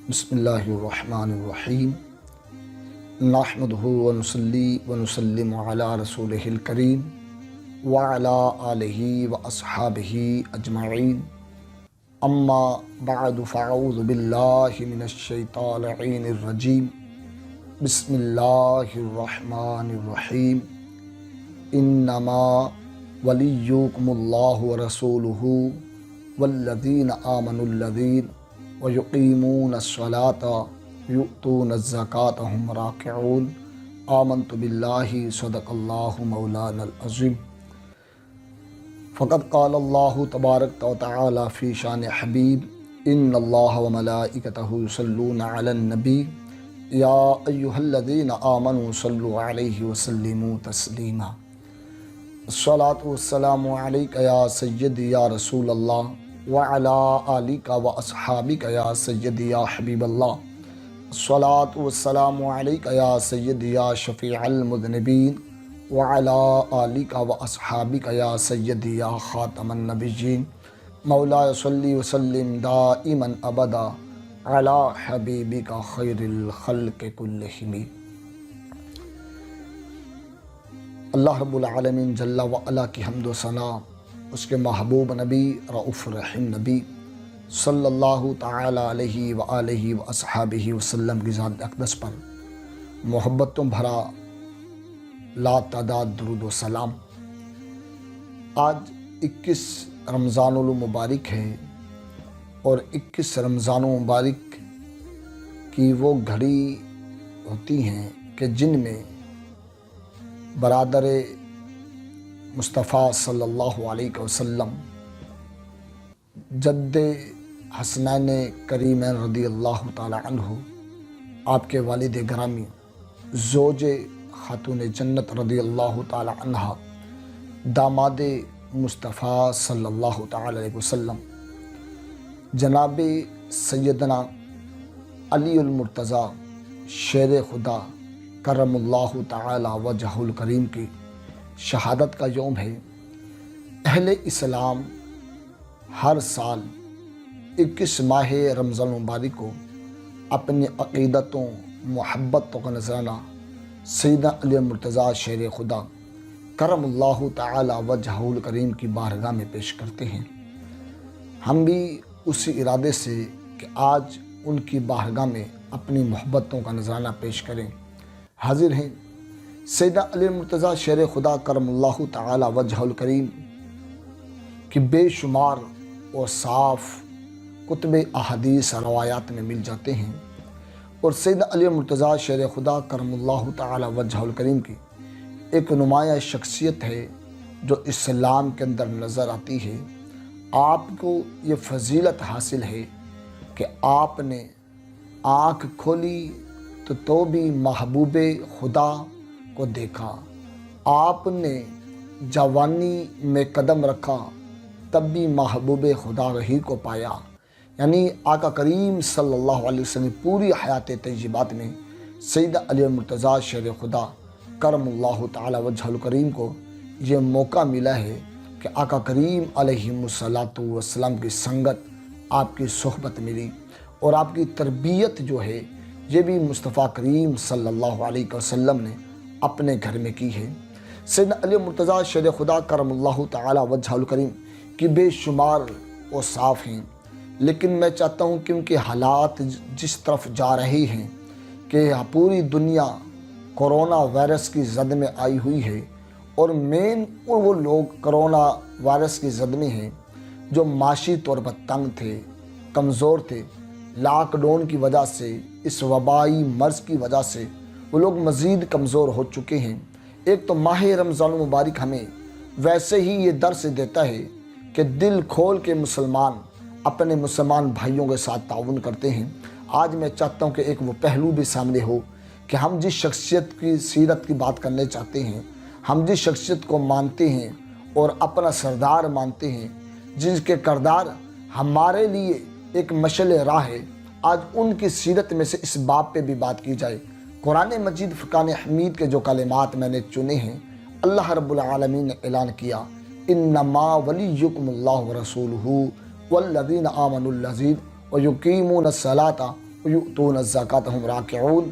بسم اللہ الرحمن الرحیم نحمدہ ونصلی ونسلم علی رسولہ الکریم وعلی آلہ واصحابہ اجمعین اما بعد فاعوذ باللہ من الشیطان اللعین الرجیم بسم اللہ الرحمن الرحیم انما ولیکم اللہ ورسولہ والذین آمنوا الذین وَيُقِيمُونَ الصَّلَاةَ وَيُؤْتُونَ الزَّكَاةَ هُمْ رَاكِعُونَ آمنت باللہ صدق اللہ مولانا العظیم۔ فقد قال اللہ تبارک وتعالی فی شان حبیب ان اللہ وملائکتہ یصلون علی النبی یا ایہا الذین آمنوا صلوا علیہ وسلموا تسلیما۔ الصلاۃ والسلام علیک یا سیدی یا رسول اللہ وعلی آلک واصحابک یا سیدی یا حبیب اللہ۔ الصلاۃ والسلام علیک یا سیدی یا شفیع المذنبین وعلی آلک واصحابک یا سیدی یا خاتم النبیین۔ مولا صلی وسلم دائما ابدا علی حبیبک خیر الخلق کلہم۔ اللہ رب العالمین جل وعلا کی حمد و ثنا اس کے محبوب نبی رؤوف رحیم نبی صلی اللہ تعالی علیہ وآلہ واصحابہ وسلم کی ذات اقدس پر محبتوں بھرا لا تعداد درود و سلام۔ آج 21 رمضان المبارک ہے اور 21 رمضان المبارک کی وہ گھڑی ہوتی ہیں کہ جن میں برادر مصطفیٰ صلی اللہ علیہ وسلم جد حسنین کریمین رضی اللہ تعالی عنہ، آپ کے والد گرامی زوج خاتون جنت رضی اللہ تعالی عنہ، داماد مصطفیٰ صلی اللہ تعالی علیہ وسلم جناب سیدنا علی المرتضیٰ شیر خدا کرم اللہ تعالی وجہ الکریم کی شہادت کا یوم ہے۔ اہل اسلام ہر سال 21 ماہ رمضان المبارک کو اپنی عقیدتوں محبتوں کا نذرانہ سیدنا علی مرتضیٰ شیر خدا کرم اللہ تعالی وجہ الکریم کی بارگاہ میں پیش کرتے ہیں۔ ہم بھی اسی ارادے سے کہ آج ان کی بارگاہ میں اپنی محبتوں کا نذرانہ پیش کریں حاضر ہیں۔ سیدنا علی مرتضیٰ شیر خدا کرم اللہ تعالی وجہ الکریم کی بے شمار اور صاف کتب احادیث روایات میں مل جاتے ہیں، اور سیدنا علی مرتضیٰ شیر خدا کرم اللہ تعالی وجہ الکریم کی ایک نمایاں شخصیت ہے جو اسلام کے اندر نظر آتی ہے۔ آپ کو یہ فضیلت حاصل ہے کہ آپ نے آنکھ کھولی تو بھی محبوب خدا کو دیکھا، آپ نے جوانی میں قدم رکھا تب بھی محبوب خدا ہی کو پایا۔ یعنی آقا کریم صلی اللہ علیہ وسلم پوری حیات طیبات میں سیدنا علی مرتضیٰ شیر خدا کرم اللہ تعالی وجہ الکریم کو یہ موقع ملا ہے کہ آقا کریم علیہ السلام کی سنگت، آپ کی صحبت ملی، اور آپ کی تربیت جو ہے یہ بھی مصطفیٰ کریم صلی اللہ علیہ وسلم نے اپنے گھر میں کی ہے۔ سیدنا علی مرتضیٰ شیر خدا کرم اللہ تعالی وجہ الکریم کی بے شمار اوصاف ہیں، لیکن میں چاہتا ہوں کہ ان کے حالات جس طرف جا رہے ہیں کہ پوری دنیا کرونا وائرس کی زد میں آئی ہوئی ہے، اور وہ لوگ کرونا وائرس کی زد میں ہیں جو معاشی طور پر تنگ تھے، کمزور تھے، لاک ڈاؤن کی وجہ سے، اس وبائی مرض کی وجہ سے وہ لوگ مزید کمزور ہو چکے ہیں۔ ایک تو ماہ رمضان المبارک ہمیں ویسے ہی یہ درس دیتا ہے کہ دل کھول کے مسلمان اپنے مسلمان بھائیوں کے ساتھ تعاون کرتے ہیں۔ آج میں چاہتا ہوں کہ ایک وہ پہلو بھی سامنے ہو کہ ہم جس شخصیت کی سیرت کی بات کرنے چاہتے ہیں، ہم جس شخصیت کو مانتے ہیں اور اپنا سردار مانتے ہیں، جس کے کردار ہمارے لیے ایک مشعل راہ ہے، آج ان کی سیرت میں سے اس باب پہ بھی بات کی جائے۔ قرآن مجید فرقان حمید کے جو کلمات میں نے چنے ہیں، اللہ رب العالمین نے اعلان کیا انما ولیکم اللہ ورسولہ والذین آمنوا الذین ویقیمون الصلاۃ وَيُؤْتُونَ الزَّكَاةَ وَهُمْ رَاكِعُونَ۔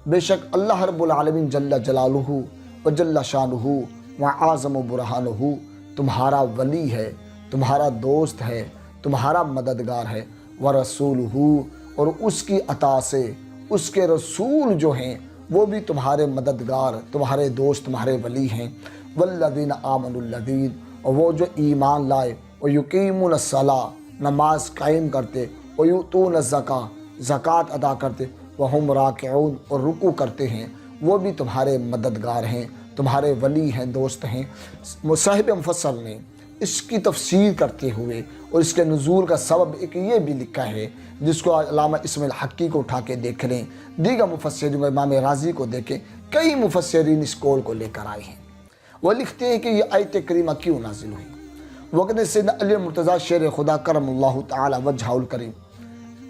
بے شک اللہ رب العالمین جل جلالہ و جل شانہ و اعظم برہانہ تمہارا ولی ہے، تمہارا دوست ہے، تمہارا مددگار ہے، وَرَسُولُهُ اور اس کی عطا سے اس کے رسول جو ہیں وہ بھی تمہارے مددگار، تمہارے دوست، تمہارے ولی ہیں، وَالَّذِينَ آمَنُوا الَّذِينَ اور وہ جو ایمان لائے، وَيُقِيمُونَ الصَّلَاةَ نماز قائم کرتے، وَيُؤْتُونَ الزَّكَاةَ زکوٰۃ ادا کرتے، وَهُمْ راکعون اور رکوع کرتے ہیں، وہ بھی تمہارے مددگار ہیں، تمہارے ولی ہیں، دوست ہیں۔ صاحب مفصل نے اس کی تفسیر کرتے ہوئے اور اس کے نزول کا سبب ایک یہ بھی لکھا ہے، جس کو علامہ اسم الحقی کو اٹھا کے دیکھ لیں، دیگر مفسرین امام رازی کو دیکھیں، کئی مفسرین اس قول کو لے کر آئے ہیں۔ وہ لکھتے ہیں کہ یہ آیت کریمہ کیوں نازل ہوئی؟ وقت سیدنا علی مرتضیٰ شیر خدا کرم اللہ تعالی وجہہ الکریم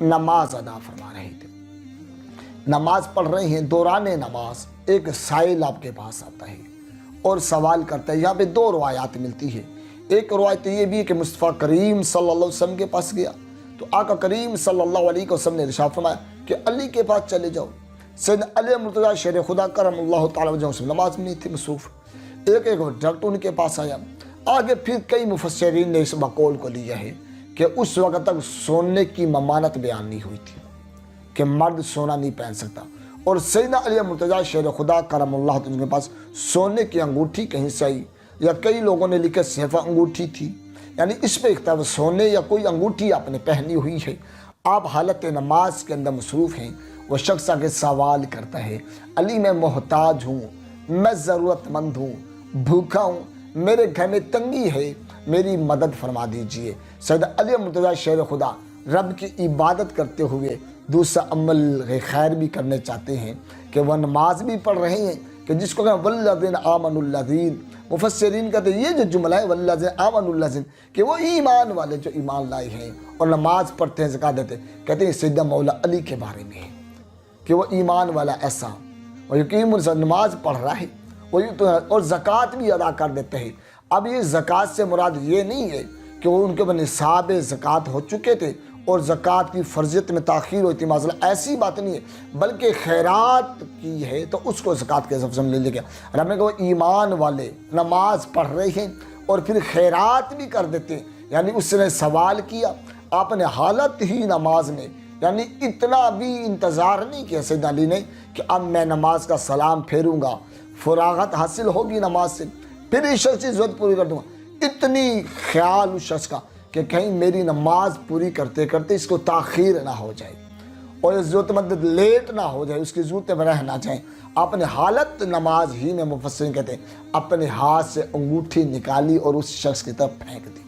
نماز ادا فرما رہے تھے، نماز پڑھ رہے ہیں، دوران نماز ایک سائل آپ کے پاس آتا ہے اور سوال کرتا ہے۔ یہاں پہ دو روایات ملتی ہے، ایک روایت یہ بھی ہے کہ مصطفیٰ کریم صلی اللہ علیہ وسلم کے پاس گیا تو آقا کریم صلی اللہ علیہ وسلم نے ارشاد فرمایا کہ علی کے پاس چلے جاؤ۔ سیدنا علی مرتضیٰ شیر خدا کرم اللہ تعالی وجہہ الکریم نماز میں نہیں تھے، مصروف، ایک ڈاکٹر ان کے پاس آیا۔ آگے پھر کئی مفسرین نے اس بقول کو لیا ہے کہ اس وقت تک سونے کی ممانت بیان نہیں ہوئی تھی کہ مرد سونا نہیں پہن سکتا، اور سیدنا علی مرتضیٰ شیر خدا کرم اللہ تعالی کے پاس سونے کی انگوٹھی کہیں سے آئی، یا کئی لوگوں نے لکھا صحیفہ انگوٹھی تھی، یعنی اس پہ اختلاف، سونے یا کوئی انگوٹھی آپ نے پہنی ہوئی ہے، آپ حالت نماز کے اندر مصروف ہیں۔ وہ شخص آگے سوال کرتا ہے، علی میں محتاج ہوں، میں ضرورت مند ہوں، بھوکا ہوں، میرے گھر میں تنگی ہے، میری مدد فرما دیجئے۔ سیدنا علی مرتضیٰ شیر خدا رب کی عبادت کرتے ہوئے دوسرا عمل خیر بھی کرنے چاہتے ہیں کہ وہ نماز بھی پڑھ رہے ہیں، کہ جس کو کہتے ہیں والذین آمنوا الذین، مفسرین کہتے ہیں یہ جو جملہ ہے والذین آمنوا الذین کہ وہ ایمان والے جو ایمان لائے ہیں اور نماز پڑھتے ہیں، زکوٰۃ دیتے ہیں، کہتے ہیں سیدنا مولا علی کے بارے میں ہے کہ وہ ایمان والا ایسا، وہ یقین نماز پڑھ رہا ہے اور زکوٰۃ بھی ادا کر دیتے ہیں۔ اب یہ زکوٰۃ سے مراد یہ نہیں ہے کہ وہ ان کے نصاب زکوٰۃ ہو چکے تھے اور زکوٰۃ کی فرضیت میں تاخیر ہوئی تھی، معذلہ ایسی بات نہیں ہے، بلکہ خیرات کی ہے تو اس کو زکوٰۃ کے لفظ میں لے لیا گیا۔ رب نے کہا ایمان والے نماز پڑھ رہے ہیں اور پھر خیرات بھی کر دیتے ہیں، یعنی اس نے سوال کیا، آپ نے حالت ہی نماز میں یعنی اتنا بھی انتظار نہیں کیا سیدنا علی نے کہ اب میں نماز کا سلام پھیروں گا، فراغت حاصل ہوگی نماز سے، پھر اس شخص کی ضرورت پوری کر دوں گا، اتنی خیال اس شخص کا کہ کہیں میری نماز پوری کرتے کرتے اس کو تاخیر نہ ہو جائے اور اس ضرورت مند لیٹ نہ ہو جائے، اس کی ضرورتیں رہ نہ جائیں۔ اپنے حالت نماز ہی میں مفسرین کہتے ہیں اپنے ہاتھ سے انگوٹھی نکالی اور اس شخص کی طرف پھینک دی۔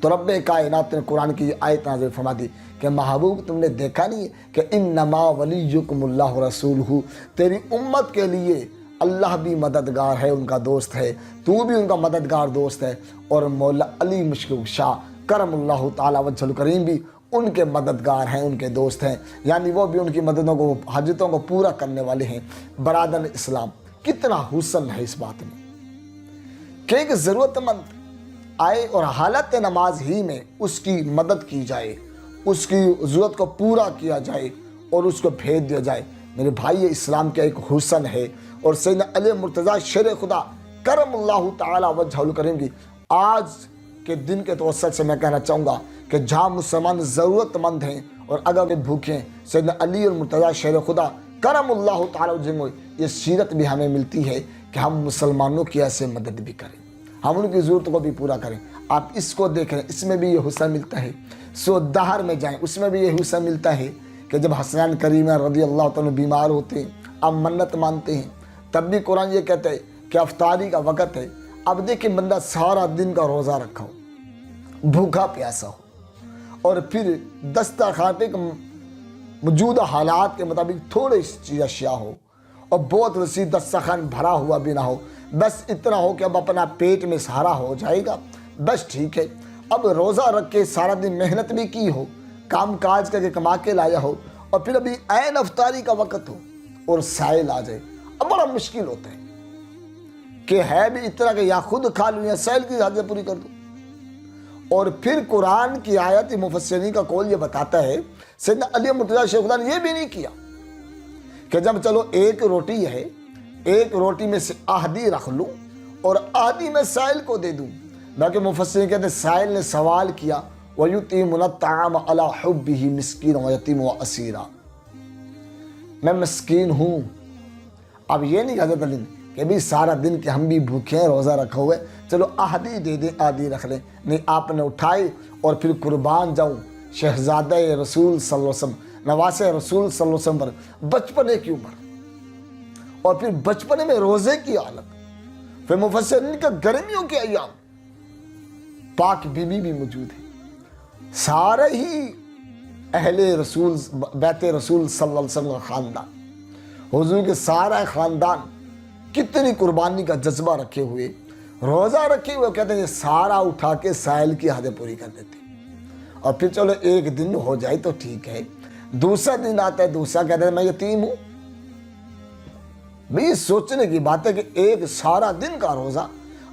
تو رب کائنات نے قرآن کی آیت نازل فرما دی کہ محبوب تم نے دیکھا نہیں کہ انما ولیکم اللہ رسولہ، تیری امت کے لیے اللہ بھی مددگار ہے، ان کا دوست ہے، تو بھی ان کا مددگار دوست ہے، اور مولا علی مشکل شاہ کرم اللہ تعالی وجہ الکریم بھی ان کے مددگار ہیں، ان کے دوست ہیں، یعنی وہ بھی ان کی مددوں کو، حاجتوں کو پورا کرنے والے ہیں۔ برادر اسلام، کتنا حسن ہے اس بات میں کہ ایک ضرورت مند آئے اور حالت نماز ہی میں اس کی مدد کی جائے، اس کی ضرورت کو پورا کیا جائے اور اس کو بھیج دیا جائے۔ میرے بھائی، اسلام کا ایک حسن ہے، اور سیدنا علی مرتضیٰ شیر خدا کرم اللہ تعالی وجہ الکریم کی آج کے دن کے توسط سے میں کہنا چاہوں گا کہ جہاں مسلمان ضرورت مند ہیں اور اگر کہ بھوکے ہیں، سیدنا علی اور مرتضیٰ شیر خدا کرم اللہ تعالی وجہ یہ سیرت بھی ہمیں ملتی ہے کہ ہم مسلمانوں کی ایسے مدد بھی کریں، ہم ان کی ضرورت کو بھی پورا کریں۔ آپ اس کو دیکھ رہے ہیں، اس میں بھی یہ حسن ملتا ہے۔ سو دہر میں جائیں، اس میں بھی یہ حسن ملتا ہے کہ جب حسنین کریمہ رضی اللہ تعالیٰ بیمار ہوتے ہیں، اب منت مانتے ہیں، تب بھی قرآن یہ کہتا ہے کہ افطاری کا وقت ہے۔ اب دیکھیں بندہ سارا دن کا روزہ رکھا ہو، بھوکا پیاسا ہو، اور پھر دسترخوان پہ موجودہ حالات کے مطابق تھوڑے چیز اشیاء ہو اور بہت وسیع دسترخوان بھرا ہوا بھی نہ ہو، بس اتنا ہو کہ اب اپنا پیٹ میں سہارا ہو جائے گا، بس ٹھیک ہے۔ اب روزہ رکھ کے سارا دن محنت بھی کی ہو، کام کاج کر کے کما کے لایا ہو، اور پھر ابھی عین افطاری کا وقت ہو اور سائل آ جائے، اب بڑا مشکل ہوتا ہے کہ ہے بھی اتنا کہ یا خود کھا لوں یا سائل کی حاجت پوری کر دوں، اور پھر قرآن کی آیت مفسرین کا قول یہ بتاتا ہے سیدنا علی مرتضیٰ شیخ خدا نے یہ بھی نہیں کیا کہ جب چلو ایک روٹی ہے، ایک روٹی میں سے آدھی رکھ لوں اور آدھی میں سائل کو دے دوں، بلکہ مفسرین کہتے ہیں سائل نے سوال کیا وَيُطْعِمُونَ الطَّعَامَ عَلَىٰ حُبِّهِ مِسْكِينًا وَيَتِيمًا وَأَسِيرًا، میں مسکین ہوں۔ اب یہ نہیں حضرت علی کہ بھی سارا دن کہ ہم بھی بھوکے ہیں، روزہ رکھا ہوئے، چلو آدھی دے دیں آدھی رکھ لیں، نہیں، آپ نے اٹھائی اور پھر قربان جاؤں شہزادہ رسول صلی اللہ علیہ وسلم، نواسے رسول صلی اللہ علیہ وسلم پر بچپنے کی عمر اور پھر بچپنے میں روزے کی حالت، پھر مفسرین کا گرمیوں کے ایام، پاک بی بی بھی موجود ہے، سارے ہی اہل رسول بیت رسول صلی اللہ علیہ وسلم کا خاندان، حضور کے سارا خاندان کتنی قربانی کا جذبہ رکھے ہوئے، روزہ رکھے ہوئے، کہتے ہیں یہ سارا اٹھا کے سائل کی حدیں پوری کر دیتے، اور پھر چلو ایک دن ہو جائے تو ٹھیک ہے، دوسرا دن آتا ہے، دوسرا کہتے ہیں میں یتیم ہوں۔ بھی سوچنے کی بات ہے کہ ایک سارا دن کا روزہ،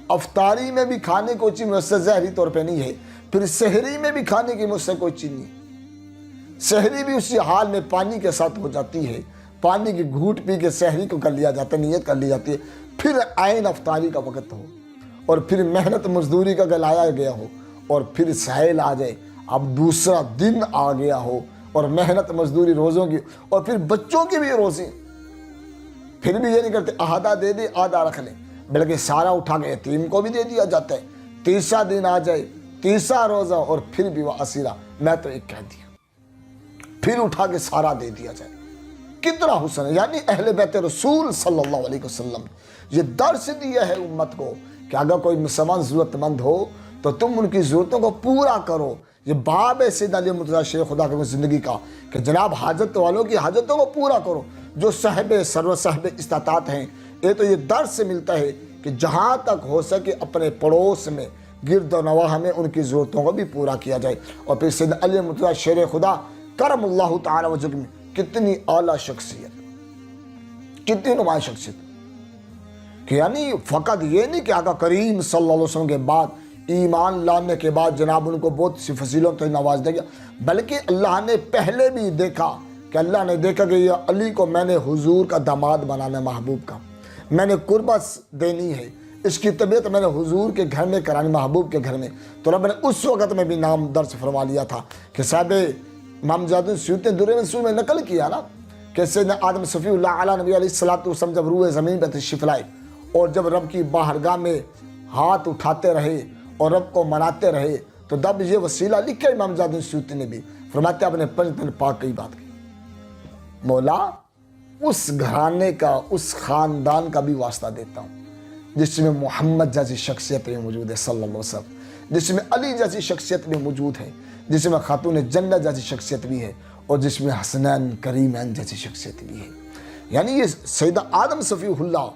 افطاری میں بھی کھانے کو چیز مجھ سے ظاہری طور پہ نہیں ہے، پھر سحری میں بھی کھانے کی مجھ سے کوئی چیز نہیں، سحری بھی اسی حال میں پانی کے ساتھ ہو جاتی ہے، پانی کی گھوٹ پی کے سحری کو کر لیا جاتا ہے، نیت کر لی جاتی ہے، پھر عین افطاری کا وقت ہو اور پھر محنت مزدوری کا گلایا گیا ہو اور پھر سائل آ جائے، اب دوسرا دن آ گیا ہو اور محنت مزدوری روزوں کی اور پھر بچوں کی بھی روزی، پھر بھی یہ نہیں کرتے آدھا دے دے آدھا رکھ لیں، بلکہ سارا اٹھا کے یتیم کو بھی دے دیا جاتا ہے، تیسرا دن آ جائے، تیسرا روزہ اور پھر بھی وہ اسیرہ، میں تو ایک کہہ دیا، پھر اٹھا کے سارا دے دیا جائے، کتنا حسن ہے۔ یعنی اہل بیت رسول صلی اللہ علیہ وسلم یہ درس دیا ہے امت کو کہ اگر کوئی مسلمان ضرورت مند ہو تو تم ان کی ضرورتوں کو پورا کرو۔ یہ باب ہے سیدنا علی مرتضیٰ شیخ خدا کی زندگی کا کہ جناب حاجت والوں کی حاجتوں کو پورا کرو، جو صاحب سرور صاحب استطاعت ہیں۔ یہ تو یہ درس سے ملتا ہے کہ جہاں تک ہو سکے اپنے پڑوس میں گرد و نواح میں ان کی ضرورتوں کو بھی پورا کیا جائے۔ اور پھر سیدنا علی مرتضیٰ شیر خدا کرم اللہ تعالی وجہ میں کتنی اعلیٰ شخصیت، کتنی نمایاں شخصیت، کہ یعنی فقط یہ نہیں کہ آقا کریم صلی اللہ علیہ وسلم کے بعد ایمان لانے کے بعد جناب ان کو بہت سی فضیلوں سے نواز دے گیا، بلکہ اللہ نے پہلے بھی دیکھا کہ اللہ نے دیکھا کہ یہ علی کو میں نے حضور کا داماد بنانا ہے، محبوب کا میں نے قربت دینی ہے، اس کی طبیعت میں نے حضور کے گھر میں کرانی، محبوب کے گھر میں، تو رب نے اس وقت میں بھی نام درج فرما لیا تھا کہ صاحب امام جلال الدین سیوطی نے درر منصور میں نقل کیا نا کہ سیدنا آدم صفی اللہ علیہ نبی علیہ السلام جب روح زمین پہ تشریف لائے اور جب رب کی بارگاہ میں ہاتھ اٹھاتے رہے اور رب کو مناتے رہے تو جب یہ وسیلہ لکھا امام جلال الدین سیوطی نے بھی، فرماتے اپنے پنج دن پاک کی بات کی، مولا اس گھرانے کا اس خاندان کا بھی واسطہ دیتا ہوں جس میں محمد جیسی شخصیت بھی موجود ہے صلی اللہ علیہ وسلم، جس میں علی جیسی شخصیت بھی موجود ہے، جس میں خاتون جنت جیسی شخصیت بھی ہے اور جس میں حسنین کریمین جیسی شخصیت بھی ہے۔ یعنی یہ سیدہ آدم صفی اللہ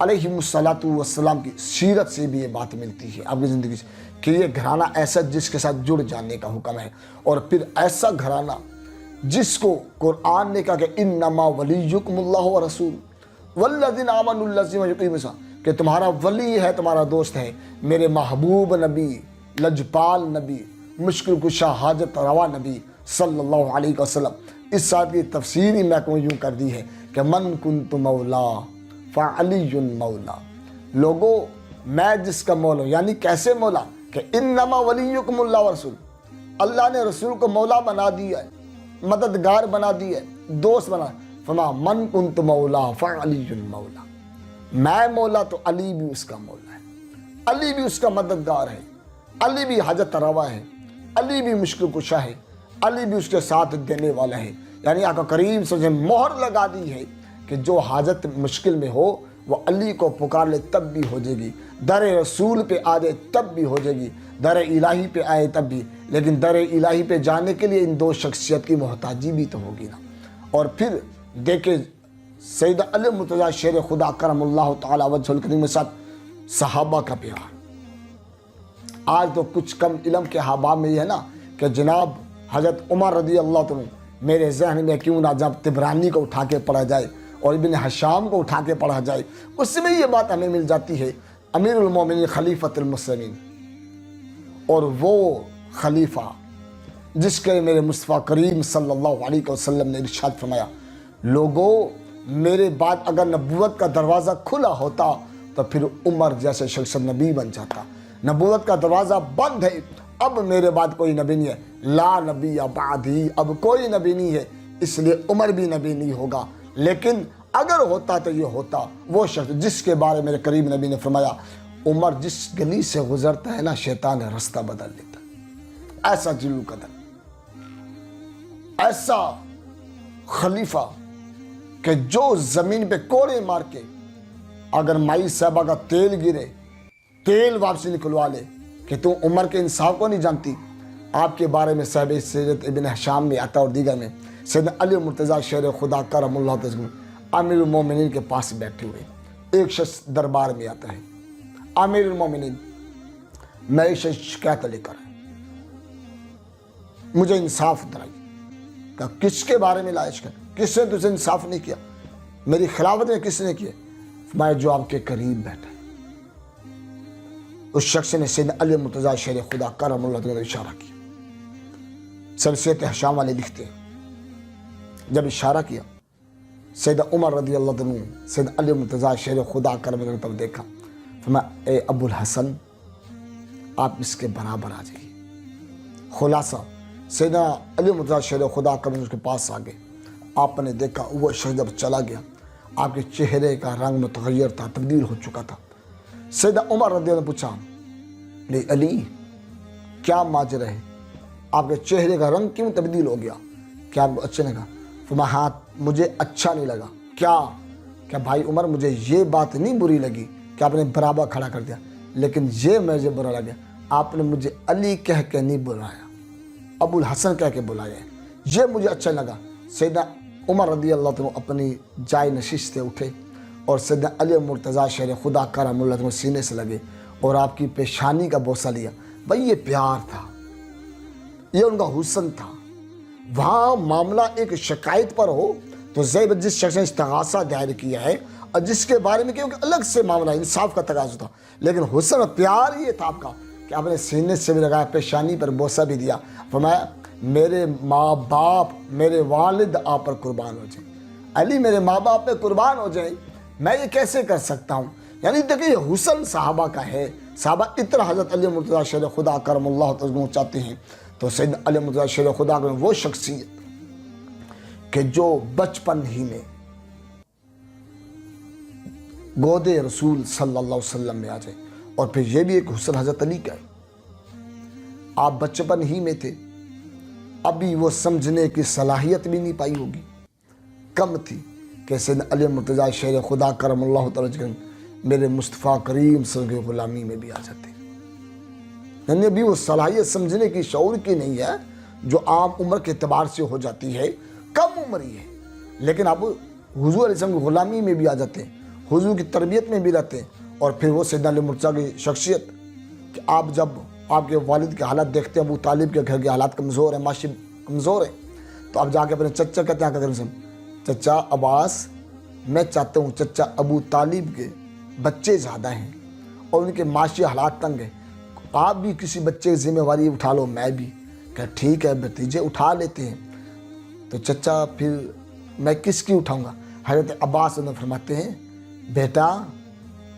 علیہ السلام کی سیرت سے بھی یہ بات ملتی ہے آپ کی زندگی سے کہ یہ گھرانہ ایسا جس کے ساتھ جڑ جانے کا حکم ہے، اور پھر ایسا گھرانہ جس کو قرآن نے کہا کہ انما ولیکم اللہ ورسول والذین آمنوا الذین یقیمون الصلاۃ، کہ تمہارا ولی ہے، تمہارا دوست ہے میرے محبوب نبی، لجپال نبی، مشکل کشا حاجت روا نبی صلی اللہ علیہ وسلم۔ اس ساتھ کی تفسیر ہی میں کو یوں کر دی ہے کہ من کنت مولا فعلی مولا، لوگو میں جس کا مولا ہوں، یعنی کیسے مولا کہ انما ولیکم اللہ ورسول، اللہ نے رسول کو مولا بنا دیا ہے، مددگار بنا دیا ہے، دوست بنا، فرما من کنت مولا فعلی مولا، میں مولا تو علی بھی اس کا مولا ہے، علی بھی اس کا مددگار ہے، علی بھی حاجت روا ہے، علی بھی مشکل کشا ہے، علی بھی اس کے ساتھ دینے والا ہے۔ یعنی آقا کریم صلی اللہ علیہ وسلم نے مہر لگا دی ہے کہ جو حاجت مشکل میں ہو وہ علی کو پکار لے تب بھی ہو جائے گی، در رسول پہ آ جائے تب بھی ہو جائے گی، در الہی پہ آئے تب بھی، لیکن در الہی پہ جانے کے لیے ان دو شخصیت کی محتاجی بھی تو ہوگی نا۔ اور پھر دیکھیں سیدہ علی مرتضیٰ شیر خدا کرم اللہ تعالی وجہ الکریم کے ساتھ صحابہ کا پیار۔ آج تو کچھ کم علم کے احباب میں یہ ہے نا کہ جناب حضرت عمر رضی اللہ عنہ، میرے ذہن میں کیوں نہ جب طبرانی کو اٹھا کے پڑھا جائے اور ابن حشام کو اٹھا کے پڑھا جائے، اس میں یہ بات ہمیں مل جاتی ہے امیر المومنین خلیفۃ المسلمین اور وہ خلیفہ جس کے میرے مصطفیٰ کریم صلی اللہ علیہ وسلم نے ارشاد فرمایا، لوگوں میرے بعد اگر نبوت کا دروازہ کھلا ہوتا تو پھر عمر جیسے شخص نبی بن جاتا، نبوت کا دروازہ بند ہے، اب میرے بعد کوئی نبی نہیں ہے، لا نبی بعدی، اب کوئی نبی نہیں ہے، اس لیے عمر بھی نبی نہیں ہوگا۔ لیکن اگر ہوتا تو یہ ہوتا وہ شخص جس کے بارے میرے قریب نبی نے فرمایا، عمر جس گلی سے گزرتا ہے نا شیطان رستہ بدل دیتا ہے۔ ایسا جلو قدر، ایسا خلیفہ کہ جو زمین پہ کوڑے مار کے اگر مائی صاحبہ کا تیل گرے تیل واپسی نکلوا لے کہ تم عمر کے انصاف کو نہیں جانتی۔ آپ کے بارے میں صاحب سیرت ابن حشام میں آتا اور دیگر میں سیدنا علی مرتضیٰ شیر خدا کرم اللہ تجم امیر المومنین کے پاس بیٹھے ہوئے ایک شخص دربار میں آتا ہے، امیر المومنین میں ایک شکایت لے کر مجھے انصاف دلائی۔ کہ کس کے بارے میں لائش کر، کس نے تجھے انصاف نہیں کیا، میری خلافت میں کس نے کیا؟ میں جو آپ کے قریب بیٹھا۔ اس شخص نے سیدنا علی مرتضیٰ شیر خدا کرم اللہ تعالیٰ اشارہ کیا۔ سلسلۃ حشام والے لکھتے ہیں جب اشارہ کیا سیدنا عمر رضی اللہ عنہ سیدنا علی مرتضیٰ شیر خدا کرم اللہ تعالیٰ دیکھا، فرمایا اے ابو الحسن آپ اس کے برابر آ جائیے۔ خلاصہ سیدنا علی مرتضیٰ شیر خدا کرم اللہ کے پاس آ گئے۔ آپ نے دیکھا وہ شخص جب چلا گیا آپ کے چہرے کا رنگ متغیر تھا، تبدیل ہو چکا تھا۔ سیدنا عمر رضی اللہ عنہ نے پوچھا، علی کیا ماجرا ہے، آپ کے چہرے کا رنگ کیوں تبدیل ہو گیا، کیا آپ کو اچھا لگا؟ فرمایا ہاں مجھے اچھا نہیں لگا۔ کیا بھائی عمر مجھے یہ بات نہیں بری لگی کہ آپ نے برابر کھڑا کر دیا، لیکن یہ مجھے برا لگا آپ نے مجھے علی کہہ کے نہیں بلایا، ابو الحسن کہہ کے بلایا ہے، یہ مجھے اچھا لگا۔ سیدنا عمر رضی اللہ عنہ اپنی جائے نشست سے اٹھے اور سیدنا علی مرتضیٰ شیر خدا کرم اللہ عنہ سینے سے لگے اور آپ کی پیشانی کا بوسہ لیا۔ بھائی یہ پیار تھا، یہ ان کا حسن تھا۔ وہاں معاملہ ایک شکایت پر ہو تو زیب جس شخص نے استغاثہ دائر کیا ہے اور جس کے بارے میں کیونکہ الگ سے معاملہ انصاف کا تقاضا تھا، لیکن حسن اور پیار یہ تھا آپ کا کہ آپ نے سینے سے بھی لگایا، پیشانی پر بوسہ بھی دیا۔ فرمایا میرے ماں باپ میرے والد آپ پر قربان ہو جائیں، علی میرے ماں باپ پہ قربان ہو جائیں، میں یہ کیسے کر سکتا ہوں؟ یعنی دیکھیں یہ حسن صحابہ کا ہے، صحابہ اتنا حضرت علی مرتضیٰ شیر خدا کرم اللہ تعالیٰ چاہتے ہیں۔ تو سیدنا علی مرتضیٰ شیر خدا کرم وہ شخصیت کہ جو بچپن ہی میں گود رسول صلی اللہ علیہ وسلم میں آ جائے، اور پھر یہ بھی ایک حسن حضرت علی کا ہے، آپ بچپن ہی میں تھے، ابھی وہ سمجھنے کی صلاحیت بھی نہیں پائی ہوگی، کم تھی کہ سیدنا علی مرتضیٰ شیر خدا کرم اللہ تعالیٰ میرے مصطفیٰ کریم صلی اللہ علیہ وسلم غلامی میں بھی آ جاتے، یعنی ابھی وہ صلاحیت سمجھنے کی شعور کی نہیں ہے جو عام عمر کے اعتبار سے ہو جاتی ہے، کم عمر ہی ہے، لیکن اب حضور علیہ السلام کی غلامی میں بھی آ جاتے ہیں، حضور کی تربیت میں بھی رہتے ہیں۔ اور پھر وہ سیدنا علی مرتضیٰ کی شخصیت کہ آپ جب آپ کے والد کے حالات دیکھتے ہیں، ابو طالب کے گھر کے حالات کمزور ہیں، معاشی کمزور ہیں، تو آپ جا کے اپنے چچا کہتے ہیں چچا عباس میں چاہتا ہوں چچا ابو طالب کے بچے زیادہ ہیں اور ان کے معاشی حالات تنگ ہیں، آپ بھی کسی بچے کی ذمہ داری اٹھا لو، میں بھی کہ ٹھیک ہے بھتیجے اٹھا لیتے ہیں۔ تو چچا پھر میں کس کی اٹھاؤں گا؟ حضرت عباس انہیں فرماتے ہیں بیٹا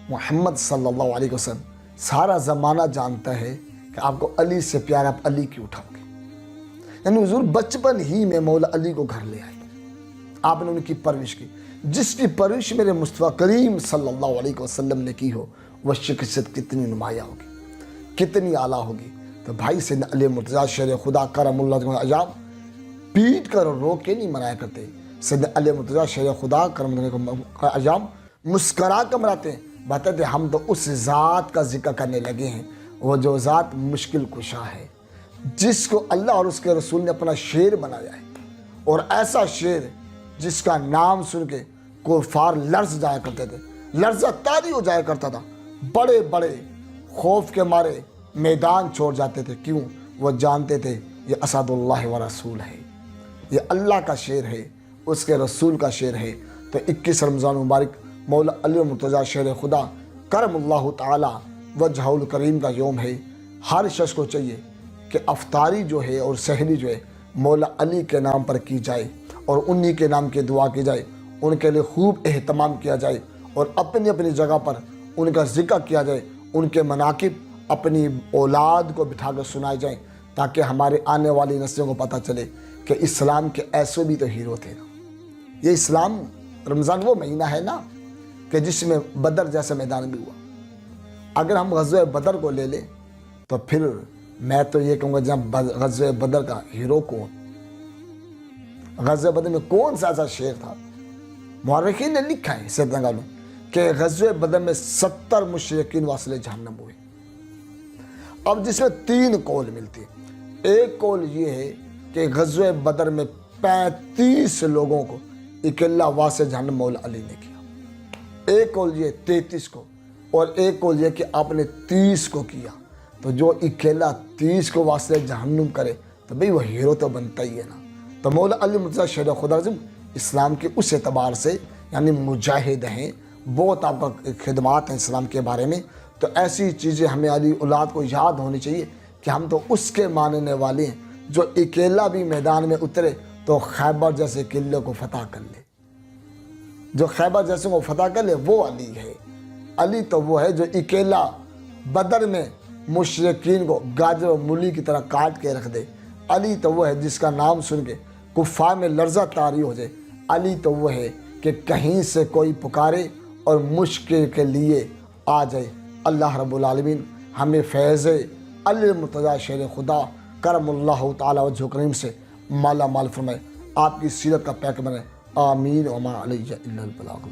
محمد صلی اللہ علیہ وسلم سارا زمانہ جانتا ہے کہ آپ کو علی سے پیار، آپ علی کی اٹھاؤ گے، یعنی حضور بچپن ہی میں مولا علی کو گھر لے آئے، آپ نے ان کی پرورش کی، جس کی پرورش میرے مصطفیٰ کریم صلی اللہ علیہ وسلم نے کی ہو وہ شخصیت کتنی نمایاں ہوگی، کتنی اعلیٰ ہوگی۔ تو بھائی سیدنا علی مرتضیٰ شیر خدا کرم اللہ تعالیٰ ایام پیٹ کر اور رو کے نہیں منایا کرتے، سیدنا علی مرتضیٰ شیر خدا کرم اللہ ایام مسکرا کر مناتے ہیں۔ بتاتے ہم تو اس ذات کا ذکر کرنے لگے ہیں، وہ جو ذات مشکل کشا ہے، جس کو اللہ اور اس کے رسول نے اپنا شیر بنایا ہے، اور ایسا شیر جس کا نام سن کے کفار لرز جایا کرتے تھے، لرزہ طاری ہو جایا کرتا تھا، بڑے بڑے خوف کے مارے میدان چھوڑ جاتے تھے۔ کیوں؟ وہ جانتے تھے یہ اسد اللہ و رسول ہے، یہ اللہ کا شیر ہے، اس کے رسول کا شیر ہے۔ تو 21 رمضان مبارک مولا علی مرتضیٰ شیر خدا کرم اللہ تعالی وجہہ الکریم کا یوم ہے۔ ہر شخص کو چاہیے کہ افطاری جو ہے اور سحری جو ہے مولا علی کے نام پر کی جائے اور انہی کے نام کی دعا کی جائے، ان کے لیے خوب اہتمام کیا جائے اور اپنی اپنی جگہ پر ان کا ذکر کیا جائے، ان کے مناقب اپنی اولاد کو بٹھا کر سنائے جائیں، تاکہ ہمارے آنے والی نسلوں کو پتہ چلے کہ اسلام کے ایسے بھی تو ہیرو تھے نا۔ یہ اسلام رمضان وہ مہینہ ہے نا کہ جس میں بدر جیسا میدان بھی ہوا۔ اگر ہم غزوہ بدر کو لے لیں تو پھر میں تو یہ کہوں گا جب غزوہ بدر کا ہیرو کون، غزوہ بدر میں کون سا ایسا شیر تھا؟ مورخین نے لکھا ہے سیدنا گالوں کہ غزوہ بدر میں 70 مشرکین واصل جہنم ہوئے۔ اب جس میں 3 قول ملتی ہیں۔ ایک قول یہ ہے کہ غزوہ بدر میں 35 لوگوں کو اکیلا واصل جہنم مولا علی نے کیا۔ ایک قول یہ 33 کو، اور ایک قول یہ کہ آپ نے 30 کو کیا۔ تو جو اکیلا 30 کو واصل جہنم کرے تو بھئی وہ ہیرو تو بنتا ہی ہے نا۔ تو مولا علی مرتضیٰ شیر خدا اعظم اسلام کے اس اعتبار سے یعنی مجاہد ہیں، بہت آپ کا خدمات ہیں اسلام کے بارے میں۔ تو ایسی چیزیں ہمیں علی اولاد کو یاد ہونی چاہیے کہ ہم تو اس کے ماننے والے ہیں جو اکیلا بھی میدان میں اترے تو خیبر جیسے قلعے کو فتح کر لے، جو خیبر جیسے کو فتح کر لے وہ علی ہے۔ علی تو وہ ہے جو اکیلا بدر میں مشرکین کو گاجر و مولی کی طرح کاٹ کے رکھ دے۔ علی تو وہ ہے جس کا نام سن کے کفار میں لرزہ طاری ہو جائے۔ علی تو وہ ہے کہ کہیں سے کوئی پکارے اور مشکل کے لیے آ جائے۔ اللہ رب العالمین ہمیں فیض علی مرتضیٰ شیر خدا کرم اللہ تعالی وجہ کریم سے مالا مال فرمائے، آپ کی سیرت کا پیک بنائے۔ آمین وما علیہ الا البلاغ۔